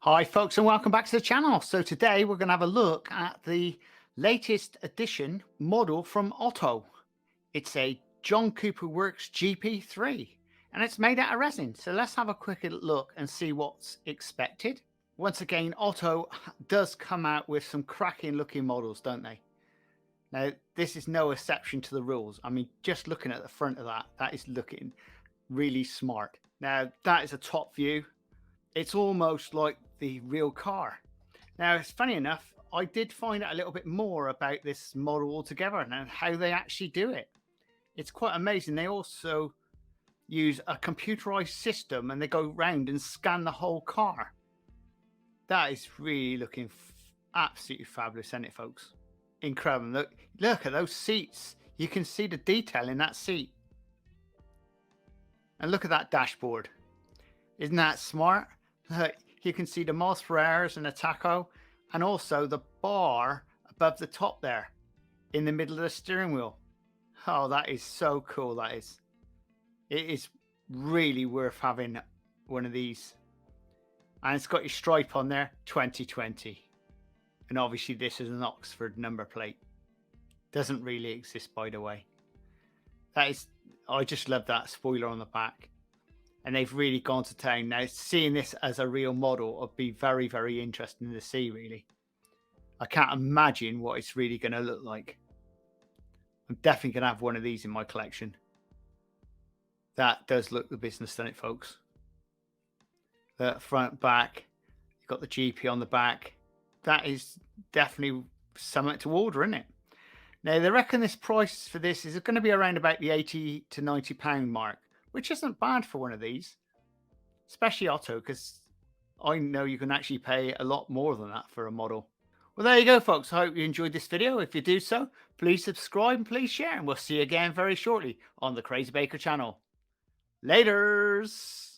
Hi folks and welcome back to the channel. So today we're going to have a look at the latest edition model from Otto. It's a John Cooper Works GP3 and it's made out of resin. So let's have a quick look and see what's expected. Once again, Otto does come out with some cracking looking models, don't they? Now this is no exception to the rules. I mean, just looking at the front of that is looking really smart. Now that is a top view. It's almost like the real car. Now, it's funny enough, I did find out a little bit more about this model altogether and how they actually do it. It's quite amazing. They also use a computerized system and they go round and scan the whole car. That is really looking absolutely fabulous, isn't it, folks? Incredible. Look at those seats. You can see the detail in that seat. And look at that dashboard. Isn't that smart? You can see the miles per hour and the tacho, and also the bar above the top there in the middle of the steering wheel. Oh, that is so cool. That is. It is really worth having one of these. And it's got your stripe on there, 2020. And obviously this is an Oxford number plate. Doesn't really exist, by the way. That is, I just love that spoiler on the back. And they've really gone to town. Now, seeing this as a real model would be very, very interesting to see, really. I can't imagine what it's really going to look like. I'm definitely going to have one of these in my collection. That does look the business, doesn't it, folks? The front, back. You've got the GP on the back. That is definitely something to order, isn't it? Now, they reckon this price for this is going to be around about the £80 to £90 mark, which isn't bad for one of these, especially Otto, because I know you can actually pay a lot more than that for a model. Well, there you go, folks. I hope you enjoyed this video. If you do so, please subscribe and please share, and we'll see you again very shortly on the Crazy Baker channel. Laters!